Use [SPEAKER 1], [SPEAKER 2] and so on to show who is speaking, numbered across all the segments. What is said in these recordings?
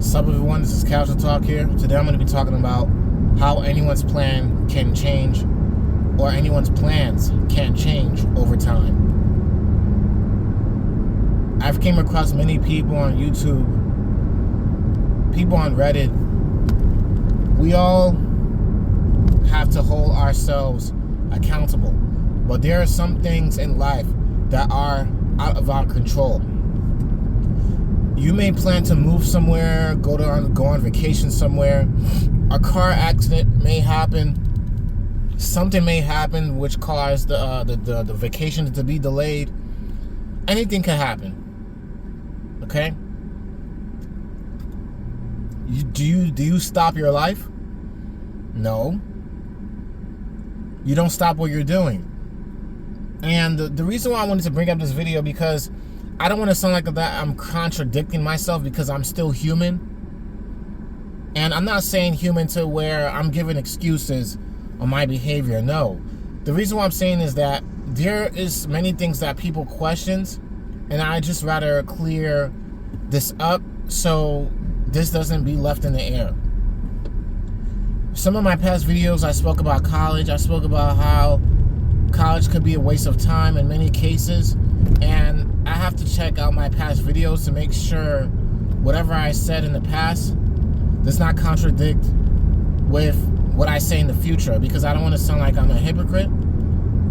[SPEAKER 1] Sup everyone, this is Casual Talk here. Today I'm going to be talking about how anyone's plan can change, or anyone's plans can change over time. I've came across many people on YouTube, people on Reddit. We all have to hold ourselves accountable, but there are some things in life that are out of our control. You may plan to move somewhere, go on vacation somewhere. A car accident may happen. Something may happen which caused the vacation to be delayed. Anything can happen. Okay? Do you stop your life? No. You don't stop what you're doing. And the reason why I wanted to bring up this video, because I don't want to sound like that I'm contradicting myself, because I'm still human. And I'm not saying human to where I'm giving excuses on my behavior. No. The reason why I'm saying is that there is many things that people questions, and I just rather clear this up so this doesn't be left in the air. Some of my past videos, I spoke about college. I spoke about how college could be a waste of time in many cases, and I have to check out my past videos to make sure whatever I said in the past does not contradict with what I say in the future, because I don't want to sound like I'm a hypocrite,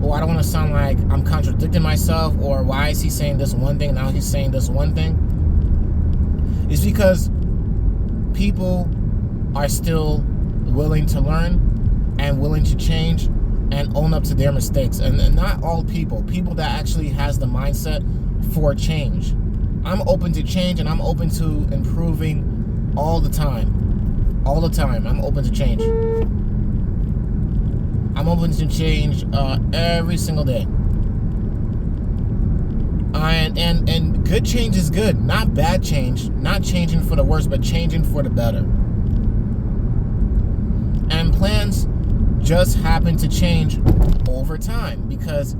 [SPEAKER 1] or I don't want to sound like I'm contradicting myself, or why is he saying this one thing, now he's saying this one thing. It's because people are still willing to learn and willing to change and own up to their mistakes. And not all people that actually has the mindset for change. I'm open to change, and I'm open to improving all the time. All the time, I'm open to change. I'm open to change every single day. And good change is good, not bad change. Not changing for the worse, but changing for the better. And plans just happen to change over time, because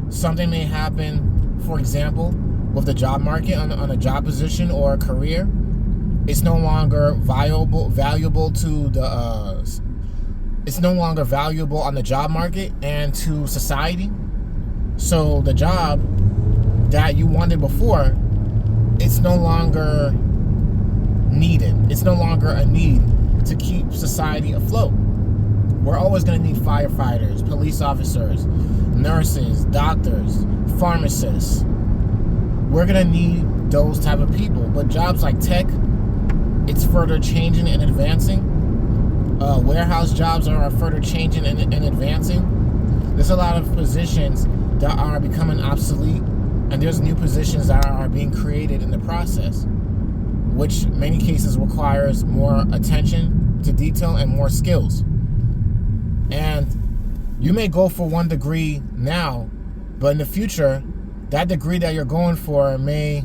[SPEAKER 1] something may happen, for example, with the job market on a job position or a career. It's no longer valuable to the it's no longer valuable on the job market and to society. So the job that you wanted before, it's no longer needed. It's no longer a need to keep society afloat. We're always going to need firefighters, police officers, nurses, doctors, pharmacists. We're going to need those type of people. But jobs like tech, it's further changing and advancing. Warehouse jobs are further changing and advancing. There's a lot of positions that are becoming obsolete, and there's new positions that are being created in the process, which in many cases requires more attention to detail and more skills. And you may go for one degree now, but in the future, that degree that you're going for may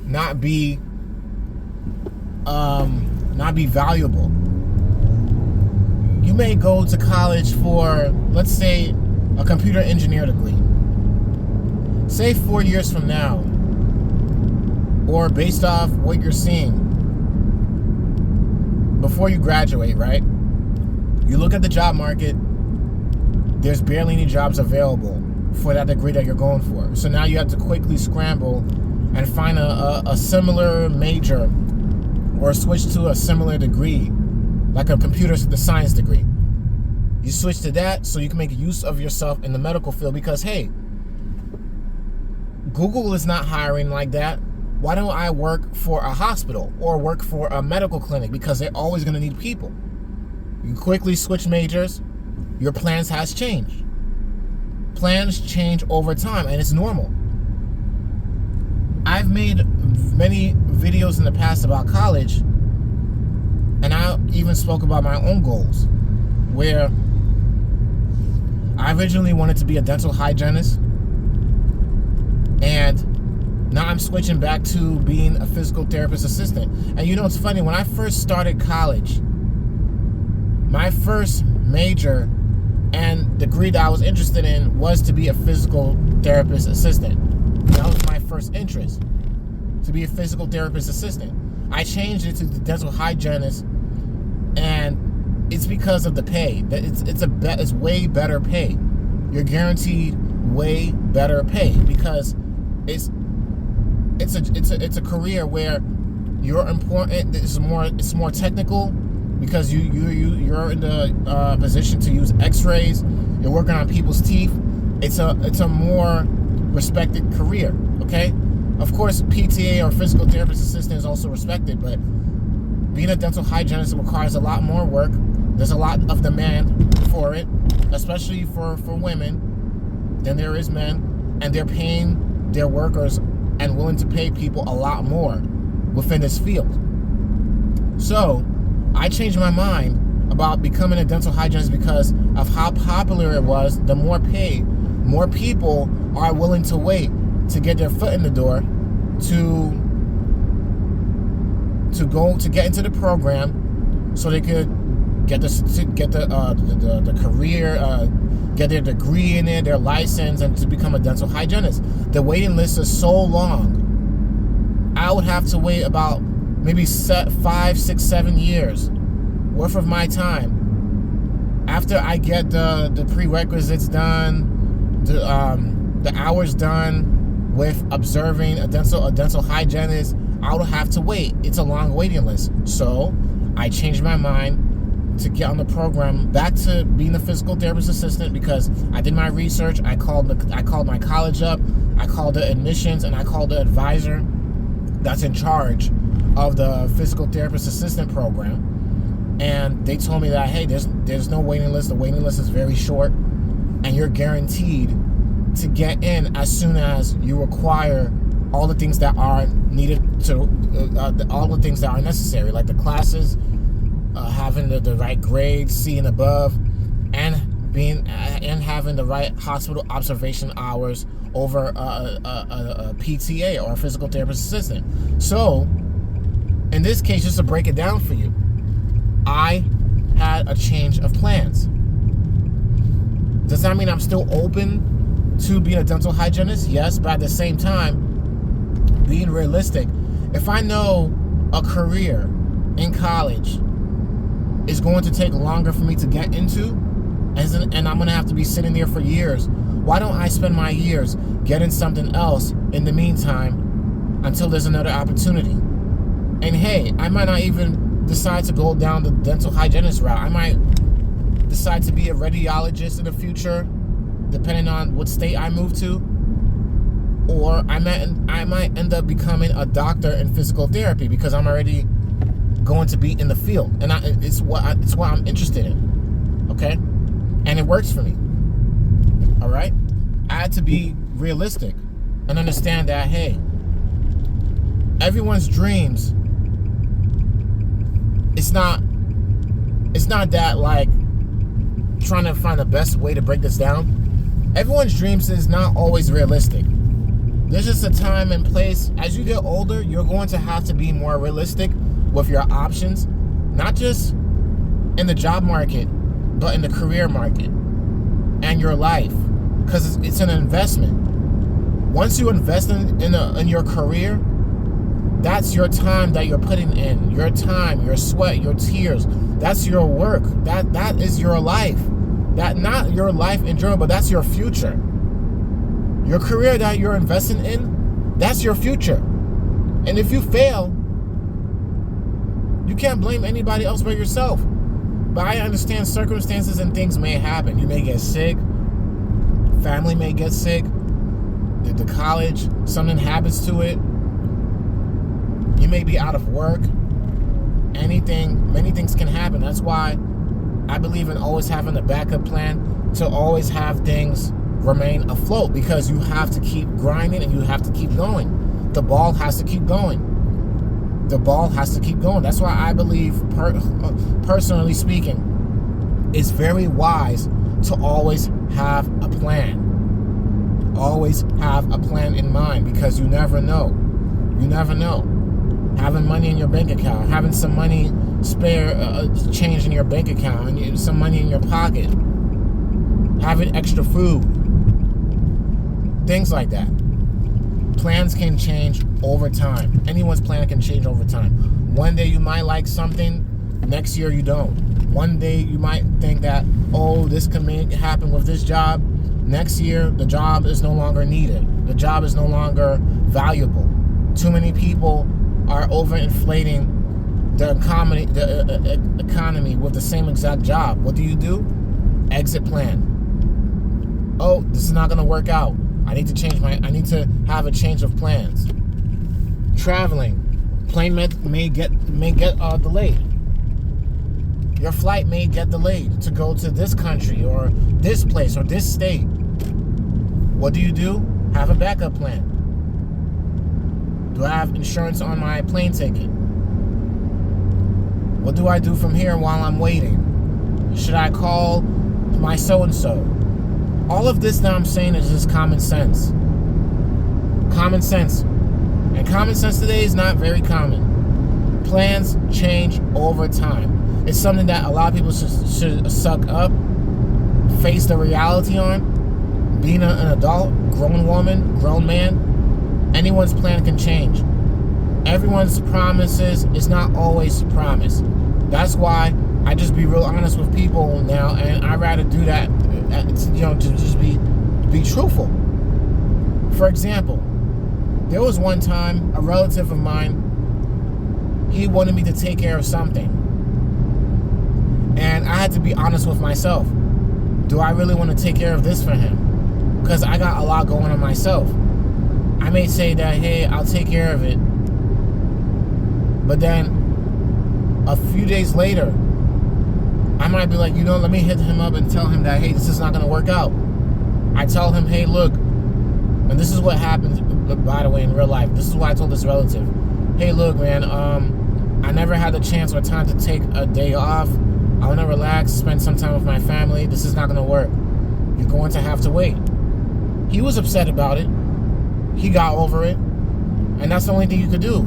[SPEAKER 1] not be valuable. You may go to college for, let's say, a computer engineer degree. Say 4 years from now, or based off what you're seeing before you graduate, right? You look at the job market, there's barely any jobs available for that degree that you're going for. So now you have to quickly scramble and find a similar major, or switch to a similar degree, like a computer science degree. You switch to that so you can make use of yourself in the medical field, because, hey, Google is not hiring like that. Why don't I work for a hospital or work for a medical clinic? Because they're always going to need people. You quickly switch majors, your plans has changed. Plans change over time, and it's normal. I've made many videos in the past about college, and I even spoke about my own goals, where I originally wanted to be a dental hygienist, and now I'm switching back to being a physical therapist assistant. And you know, it's funny, when I first started college, my first major and degree that I was interested in was to be a physical therapist assistant. That was my first interest. to be a physical therapist assistant. I changed it to the dental hygienist, and it's because of the pay. It's way better pay. You're guaranteed way better pay because it's a career where you're important. It's more technical because you're in the position to use X-rays. You're working on people's teeth. It's a more respected career. Okay, of course, PTA or physical therapist assistant is also respected, but being a dental hygienist requires a lot more work. There's a lot of demand for it, especially for women, than there is men, and they're paying their workers and willing to pay people a lot more within this field. So I changed my mind about becoming a dental hygienist because of how popular it was. The more pay, more people are willing to wait to get their foot in the door to get into the program, so they could get the career, get their degree in it, their license, and to become a dental hygienist. The waiting list is so long. I would have to wait about maybe 5, 6, 7 years worth of my time after I get the prerequisites done, the hours done with observing a dental hygienist. I would have to wait. It's a long waiting list. So I changed my mind to get on the program, back to being a physical therapist assistant, because I did my research. I called my college up. I called the admissions, and I called the advisor that's in charge of the physical therapist assistant program. And they told me that, hey, there's no waiting list. The waiting list is very short, and you're guaranteed to get in as soon as you acquire all the things that are needed to, all the things that are necessary, like the classes, having the right grades, C and above, and having the right hospital observation hours over a PTA or a physical therapist assistant. So, in this case, just to break it down for you, I had a change of plans. Does that mean I'm still open to being a dental hygienist? Yes, but at the same time, being realistic, if I know a career in college is going to take longer for me to get into, and I'm going to have to be sitting there for years, why don't I spend my years getting something else in the meantime until there's another opportunity? And hey, I might not even decide to go down the dental hygienist route. I might decide to be a radiologist in the future, depending on what state I move to. Or I might end up becoming a doctor in physical therapy because I'm already going to be in the field, and it's what I'm interested in. Okay, and it works for me. All right, I had to be realistic and understand that, hey, everyone's dreams. It's not that, like, trying to find the best way to break this down. Everyone's dreams is not always realistic. There's just a time and place. As you get older, you're going to have to be more realistic with your options, not just in the job market, but in the career market and your life, because it's an investment. Once you invest in your career, that's your time that you're putting in, your time, your sweat, your tears. That's your work. That is your life. That, not your life in general, but that's your future. Your career that you're investing in, that's your future. And if you fail, you can't blame anybody else but yourself. But I understand circumstances and things may happen. You may get sick. Family may get sick. The college, something happens to it. You may be out of work. Many things can happen. That's why I believe in always having a backup plan, to always have things remain afloat, because you have to keep grinding and you have to keep going. The ball has to keep going. The ball has to keep going. That's why I believe, personally speaking, it's very wise to always have a plan. Always have a plan in mind, because you never know. You never know. Having money in your bank account, having some money spare, change in your bank account, and some money in your pocket, having extra food, things like that. Plans can change over time. Anyone's plan can change over time. One day you might like something, next year you don't. One day you might think that, oh, this can happen with this job. Next year, the job is no longer needed. The job is no longer valuable. Too many people are overinflating the economy with the same exact job. What do? Exit plan. Oh, this is not going to work out. I need to have a change of plans. Traveling. Plane may get delayed. Your flight may get delayed to go to this country or this place or this state. What do? Have a backup plan. Do I have insurance on my plane ticket? What do I do from here while I'm waiting? Should I call my so-and-so? All of this that I'm saying is just common sense. Common sense. And common sense today is not very common. Plans change over time. It's something that a lot of people should suck up, face the reality on. Being an adult, grown woman, grown man, anyone's plan can change. Everyone's promises is not always promise. That's why I just be real honest with people now, and I rather do that, to just be truthful. For example, there was one time a relative of mine, he wanted me to take care of something, and I had to be honest with myself. Do I really want to take care of this for him? Because I got a lot going on myself. I may say that, hey, I'll take care of it, but then a few days later, I might be like, let me hit him up and tell him that, hey, this is not going to work out. I tell him, hey, look, and this is what happens, by the way, in real life. This is what I told this relative. Hey, look, man, I never had the chance or time to take a day off. I want to relax, spend some time with my family. This is not going to work. You're going to have to wait. He was upset about it. He got over it. And that's the only thing you could do.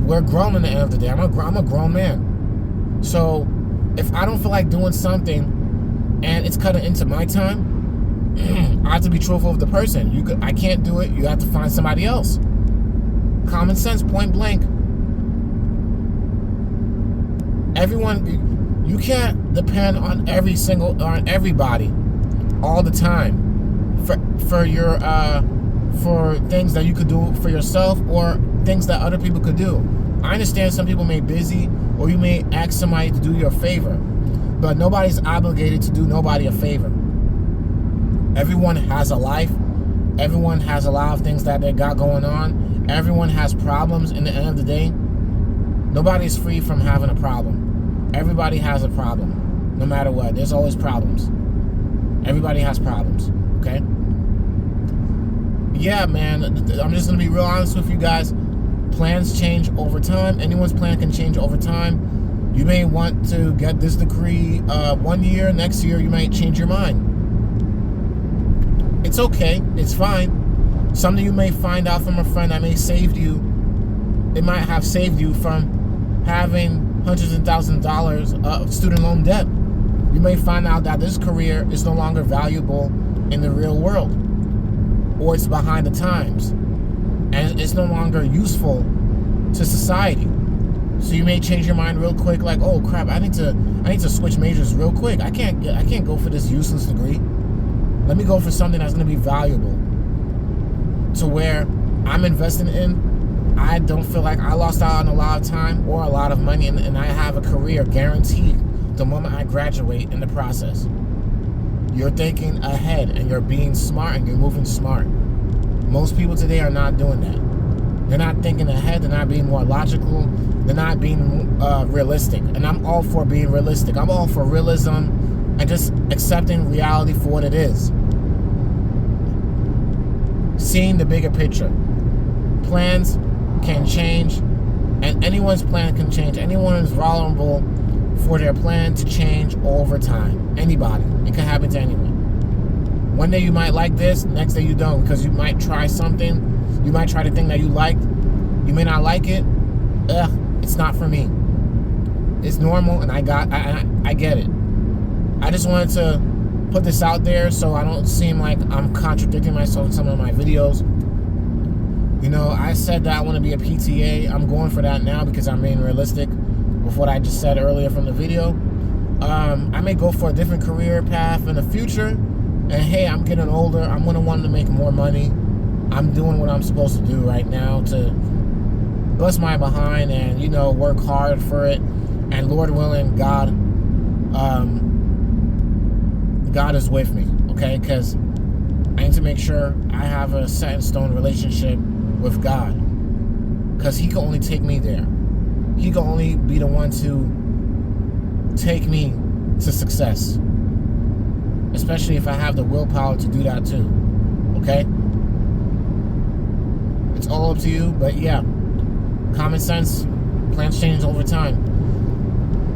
[SPEAKER 1] We're grown in the end of the day. I'm a grown man. So if I don't feel like doing something and it's cutting into my time, I have to be truthful with the person. I can't do it. You have to find somebody else. Common sense, point blank. Everyone, you can't depend on everybody all the time for things that you could do for yourself or things that other people could do. I understand some people may be busy, or you may ask somebody to do you a favor, but nobody's obligated to do nobody a favor. Everyone has a life. Everyone has a lot of things that they got going on. Everyone has problems. In the end of the day, nobody's free from having a problem. Everybody has a problem, no matter what. There's always problems. Everybody has problems, okay? Yeah, man, I'm just going to be real honest with you guys. Plans change over time. Anyone's plan can change over time. You may want to get this degree 1 year. Next year, you might change your mind. It's okay. It's fine. Something you may find out from a friend that may save you. It might have saved you from having hundreds of thousands of dollars of student loan debt. You may find out that this career is no longer valuable in the real world, or it's behind the times, and it's no longer useful to society. So you may change your mind real quick, like, oh crap, I need to switch majors real quick. I can't go for this useless degree. Let me go for something that's going to be valuable, to where I'm investing in. I don't feel like I lost out on a lot of time or a lot of money, and I have a career guaranteed the moment I graduate in the process. You're thinking ahead, and you're being smart, and you're moving smart. Most people today are not doing that. They're not thinking ahead. They're not being more logical. They're not being realistic. And I'm all for being realistic. I'm all for realism and just accepting reality for what it is. Seeing the bigger picture. Plans can change, and anyone's plan can change. Anyone is vulnerable for their plan to change over time. Anybody. It can happen to anyone. One day you might like this, next day you don't, because you might try something. You might try the thing that you liked. You may not like it. It's not for me. It's normal, and I get it. I just wanted to put this out there so I don't seem like I'm contradicting myself in some of my videos. You know, I said that I want to be a PTA. I'm going for that now because I'm being realistic with what I just said earlier from the video. I may go for a different career path in the future. And hey, I'm getting older. I'm going to want to make more money. I'm doing what I'm supposed to do right now to bust my behind and, you know, work hard for it. And Lord willing, God is with me, okay? Because I need to make sure I have a set in stone relationship with God. Because He can only take me there. He can only be the one to take me to success. Especially if I have the willpower to do that too. Okay? It's all up to you, but yeah. Common sense, plans change over time.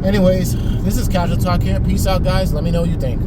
[SPEAKER 1] Anyways, this is Casual Talk here. Peace out, guys. Let me know what you think.